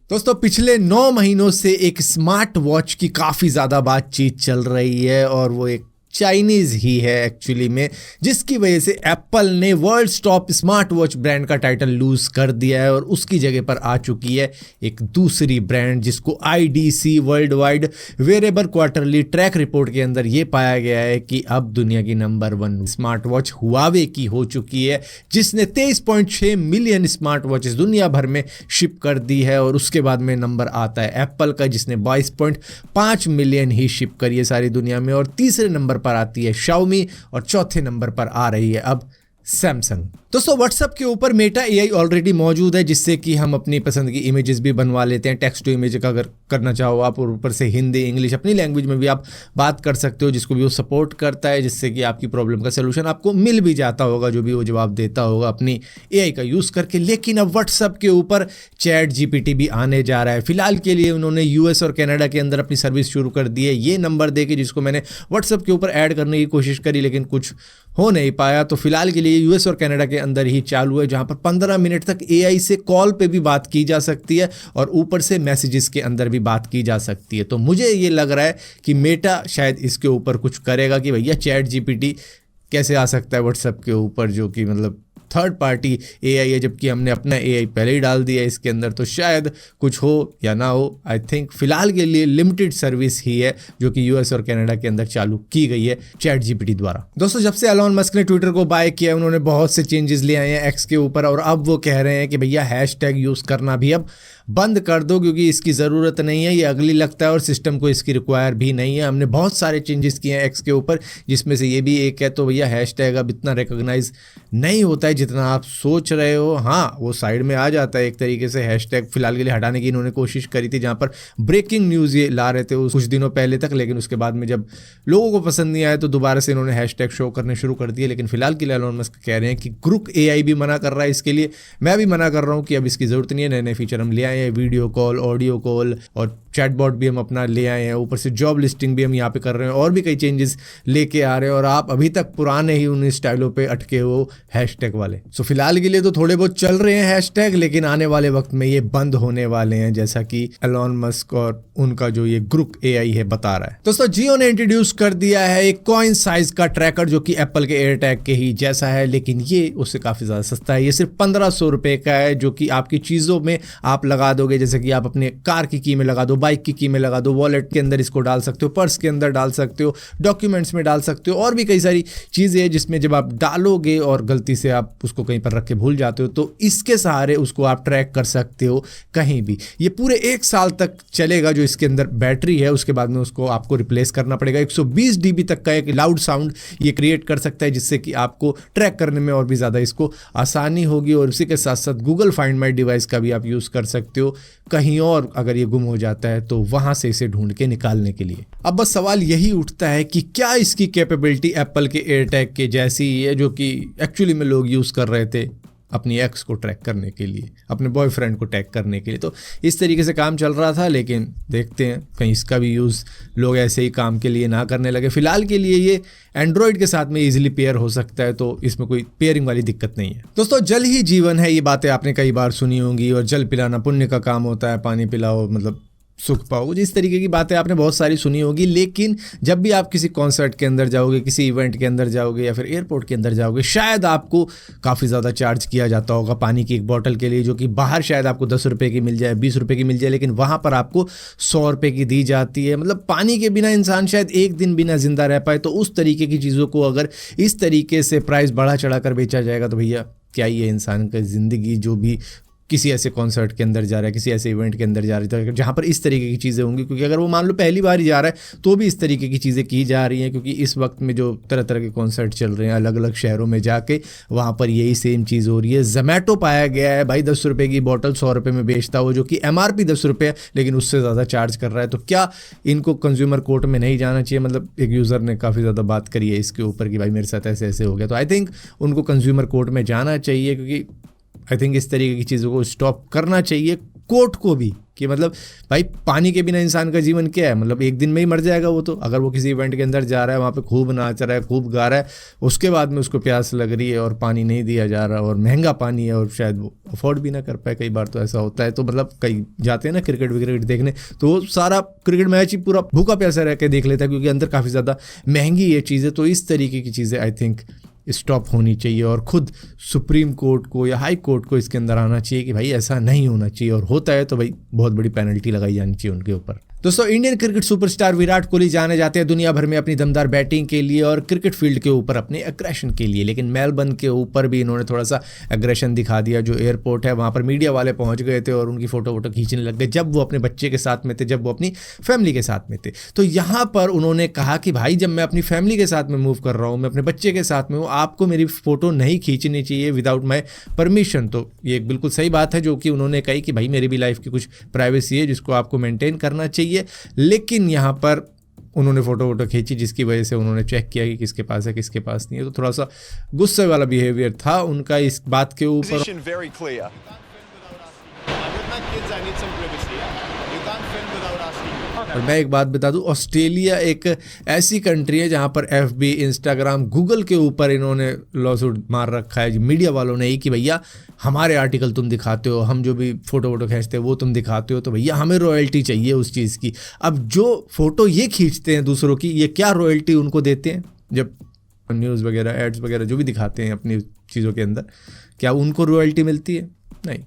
दोस्तों पिछले 9 महीनों से एक स्मार्ट वॉच की काफ़ी ज़्यादा बातचीत चल रही है और वो एक चाइनीज़ ही है एक्चुअली में, जिसकी वजह से एप्पल ने world top smart watch brand का टाइटल लूज़ कर दिया है और उसकी जगह पर आ चुकी है एक दूसरी ब्रांड जिसको IDC world wide wearable quarterly track report के अंदर ये पाया गया है कि अब दुनिया की नंबर 1 स्मार्ट वॉच हुआवे की हो चुकी है, जिसने 23.6 मिलियन स्मार्ट वॉचेस दुनिया भर में शिप कर दी है। और उसके बाद में नंबर आता है एप्पल का, जिसने 22.5 मिलियन ही शिप करी है सारी दुनिया में। और तीसरे नंबर पर आती है Xiaomi और चौथे नंबर पर आ रही है अब सैमसंग। दोस्तों व्हाट्सएप के ऊपर मेटा AI ऑलरेडी मौजूद है, जिससे कि हम अपनी पसंद की इमेजेस भी बनवा लेते हैं। टेक्स्ट टू इमेज का अगर करना चाहो आप, और ऊपर से हिंदी इंग्लिश अपनी लैंग्वेज में भी आप बात कर सकते हो, जिसको भी वो सपोर्ट करता है, जिससे कि आपकी प्रॉब्लम का सोल्यूशन आपको मिल भी जाता होगा, जो भी वो जवाब देता होगा अपनी AI का यूज़ करके। लेकिन अब व्हाट्सएप के ऊपर चैट GPT भी आने जा रहा है। फिलहाल के लिए उन्होंने US और कनाडा के अंदर अपनी सर्विस शुरू कर दी है। ये नंबर दे के जिसको मैंने व्हाट्सएप के ऊपर ऐड करने की कोशिश करी लेकिन कुछ हो नहीं पाया, तो फिलहाल के लिए US और कनाडा के अंदर ही चालू है, जहां पर 15 मिनट तक AI से कॉल पे भी बात की जा सकती है और ऊपर से मैसेजेस के अंदर भी बात की जा सकती है। तो मुझे ये लग रहा है कि मेटा शायद इसके ऊपर कुछ करेगा कि भैया चैट GPT कैसे आ सकता है व्हाट्सएप के ऊपर, जो कि मतलब थर्ड पार्टी AI है, जबकि हमने अपना AI पहले ही डाल दिया है इसके अंदर। तो शायद कुछ हो या ना हो, आई थिंक फिलहाल के लिए लिमिटेड सर्विस ही है जो कि US और कनाडा के अंदर चालू की गई है चैट GPT द्वारा। दोस्तों जब से एलॉन मस्क ने ट्विटर को बाय किया, उन्होंने बहुत से चेंजेस ले आए हैं X के ऊपर, और अब वो कह रहे हैं कि भैया हैशटैग यूज़ करना भी अब बंद कर दो क्योंकि इसकी ज़रूरत नहीं है, ये अगली लगता है और सिस्टम को इसकी रिक्वायर भी नहीं है। हमने बहुत सारे चेंजेस किए हैं X के ऊपर, जिसमें से ये भी एक है। तो भैया हैशटैग अब इतना रिकॉग्नाइज नहीं होता है जितना आप सोच रहे हो। हाँ, वो साइड में आ जाता है एक तरीके से। हैशटैग फिलहाल के लिए हटाने की इन्होंने कोशिश करी थी, जहाँ पर ब्रेकिंग न्यूज़ ये ला रहे थे कुछ दिनों पहले तक, लेकिन उसके बाद में जब लोगों को पसंद नहीं आया तो दोबारा से इन्होंने हैशटैग शो करने शुरू कर दिए। लेकिन फिलहाल के लिए एलॉन मस्क कह रहे हैं कि ग्रुप AI भी मना कर रहा है इसके लिए, मैं भी मना कर रहा हूँ कि अब इसकी ज़रूरत नहीं है। नए नए फीचर हम ले आए हैं, वीडियो कॉल, ऑडियो कॉल और चैटबॉट भी हम अपना ले आए हैं, ऊपर से जॉब लिस्टिंग भी हम यहाँ पे कर रहे हैं, और भी कई चेंजेस लेके आ रहे हैं, और आप अभी तक पुराने ही उन स्टाइलों पे अटके हो हैशटैग वाले। सो फिलहाल के लिए तो थोड़े बहुत चल रहे हैं हैशटैग, लेकिन आने वाले वक्त में ये बंद होने वाले हैं, जैसा कि एलॉन मस्क और उनका जो ये ग्रुप AI है बता रहा है। दोस्तों जियो ने इंट्रोड्यूस कर दिया है एक कॉइन साइज का ट्रैकर, जो कि एप्पल के एयरटैग के ही जैसा है, लेकिन ये उससे काफ़ी ज़्यादा सस्ता है। ये सिर्फ 1500 रुपये का है, जो कि आपकी चीज़ों में आप लगा दोगे, जैसे कि आप अपने कार की की में लगा दो, बाइक की की में लगा दो, वॉलेट के अंदर इसको डाल सकते हो, पर्स के अंदर डाल सकते हो, डॉक्यूमेंट्स में डाल सकते हो, और भी कई सारी चीज़ें हैं जिसमें जब आप डालोगे और गलती से आप उसको कहीं पर रख के भूल जाते हो, तो इसके सहारे उसको आप ट्रैक कर सकते हो कहीं भी। ये पूरे 1 साल तक चलेगा जो इसके अंदर बैटरी है, उसके बाद में उसको आपको रिप्लेस करना पड़ेगा। 120 dB तक का एक लाउड साउंड ये क्रिएट कर सकता है, जिससे कि आपको ट्रैक करने में और भी ज़्यादा इसको आसानी होगी। और उसी के साथ साथ गूगल फाइंड माई डिवाइस का भी आप यूज़ कर सकते हो कहीं और अगर ये गुम हो जाता है तो वहाँ से इसे ढूंढ के निकालने के लिए। अब बस सवाल यही उठता है कि क्या इसकी कैपेबिलिटी एप्पल के एयरटैग के जैसी ही है, जो कि एक्चुअली में लोग यूज़ कर रहे थे अपनी एक्स को ट्रैक करने के लिए, अपने बॉयफ्रेंड को टैग करने के लिए। तो इस तरीके से काम चल रहा था, लेकिन देखते हैं कहीं इसका भी यूज़ लोग ऐसे ही काम के लिए ना करने लगे। फिलहाल के लिए ये एंड्रॉयड के साथ में इजीली पेयर हो सकता है, तो इसमें कोई पेयरिंग वाली दिक्कत नहीं है। दोस्तों जल ही जीवन है, ये बातें आपने कई बार सुनी होंगी, और जल पिलाना पुण्य का काम होता है, पानी पिलाओ मतलब सुख पाओ, जिस तरीके की बातें आपने बहुत सारी सुनी होगी। लेकिन जब भी आप किसी कॉन्सर्ट के अंदर जाओगे, किसी इवेंट के अंदर जाओगे, या फिर एयरपोर्ट के अंदर जाओगे, शायद आपको काफ़ी ज़्यादा चार्ज किया जाता होगा पानी की एक बॉटल के लिए, जो कि बाहर शायद आपको 10 रुपये की मिल जाए, 20 रुपये की मिल जाए, लेकिन वहाँ पर आपको 100 रुपये की दी जाती है। मतलब पानी के बिना इंसान शायद एक दिन बिना जिंदा रह पाए। तो उस तरीके की चीज़ों को अगर इस तरीके से प्राइस बढ़ा चढ़ा कर बेचा जाएगा तो भैया क्या ही है इंसान की ज़िंदगी, जो भी किसी ऐसे कॉन्सर्ट के अंदर जा रहा है, किसी ऐसे इवेंट के अंदर जा रही है जहाँ पर इस तरीके की चीज़ें होंगी। क्योंकि अगर वो मान लो पहली बार ही जा रहा है तो भी इस तरीके की चीज़ें की जा रही हैं, क्योंकि इस वक्त में जो तरह तरह के कॉन्सर्ट चल रहे हैं अलग अलग शहरों में जाके, वहाँ पर यही सेम चीज़ हो रही है। जोमैटो पाया गया है भाई 10 रुपये की बोतल 100 रुपये में बेचता हो, जो कि MRP 10 रुपये है, लेकिन उससे ज़्यादा चार्ज कर रहा है। तो क्या इनको कंज्यूमर कोर्ट में नहीं जाना चाहिए? मतलब एक यूज़र ने काफ़ी ज़्यादा बात करी है इसके ऊपर कि भाई मेरे साथ ऐसे ऐसे हो गया। तो आई थिंक उनको कंज्यूमर कोर्ट में जाना चाहिए, क्योंकि आई थिंक इस तरीके की चीज़ों को स्टॉप करना चाहिए। कोर्ट को भी कि मतलब भाई पानी के बिना इंसान का जीवन क्या है, मतलब एक दिन में ही मर जाएगा वो तो। अगर वो किसी इवेंट के अंदर जा रहा है, वहाँ पे खूब नाच रहा है, खूब गा रहा है, उसके बाद में उसको प्यास लग रही है और पानी नहीं दिया जा रहा और महंगा पानी है और शायद वो अफोर्ड भी ना कर पाए, कई बार तो ऐसा होता है। तो मतलब कई जाते हैं ना क्रिकेट विकेट देखने, तो वो सारा क्रिकेट मैच ही पूरा भूखा प्यासा रह के देख लेता है, क्योंकि अंदर काफ़ी ज़्यादा महंगी ये चीज़ें। तो इस तरीके की चीज़ें आई थिंक स्टॉप होनी चाहिए और खुद सुप्रीम कोर्ट को या हाई कोर्ट को इसके अंदर आना चाहिए कि भाई ऐसा नहीं होना चाहिए, और होता है तो भाई बहुत बड़ी पेनल्टी लगाई जानी चाहिए उनके ऊपर। दोस्तों, Indian cricket superstar Virat Kohli जाने जाते हैं दुनिया भर में अपनी दमदार बैटिंग के लिए और क्रिकेट फील्ड के ऊपर अपने एग्रेशन के लिए, लेकिन मेलबर्न के ऊपर भी इन्होंने थोड़ा सा एग्रेशन दिखा दिया। जो एयरपोर्ट है वहाँ पर मीडिया वाले पहुँच गए थे और उनकी फ़ोटो वोटो खींचने लग गए, जब वो अपने बच्चे के साथ में थे, जब वो अपनी फैमिली के साथ में थे। तो यहाँ पर उन्होंने कहा कि भाई जब मैं अपनी फैमिली के साथ में मूव कर रहा हूँ, मैं अपने बच्चे के साथ में हूँ, आपको मेरी फ़ोटो नहीं खींचनी चाहिए विदाउट माई परमिशन। तो ये बिल्कुल सही बात है जो कि उन्होंने कही कि भाई मेरी भी लाइफ की कुछ प्राइवेसी है जिसको आपको मेंटेन करना चाहिए। लेकिन यहाँ पर उन्होंने फ़ोटो वोटो खींची, जिसकी वजह से उन्होंने चेक किया कि किसके पास है किसके पास नहीं है। तो थोड़ा सा गुस्से वाला बिहेवियर था उनका इस बात के ऊपर। और मैं एक बात बता दूं, ऑस्ट्रेलिया एक ऐसी कंट्री है जहां पर एफबी, इंस्टाग्राम, गूगल के ऊपर इन्होंने लॉसूट मार रखा है मीडिया वालों ने ही कि भैया हमारे आर्टिकल तुम दिखाते हो, हम जो भी फ़ोटो वोटो खींचते हो वो तुम दिखाते हो, तो भैया हमें रॉयल्टी चाहिए उस चीज़ की। अब जो फ़ोटो ये खींचते हैं दूसरों की, ये क्या रॉयल्टी उनको देते हैं? जब न्यूज़ वगैरह, एड्स वगैरह जो भी दिखाते हैं अपनी चीज़ों के अंदर, क्या उनको रॉयल्टी मिलती है? नहीं।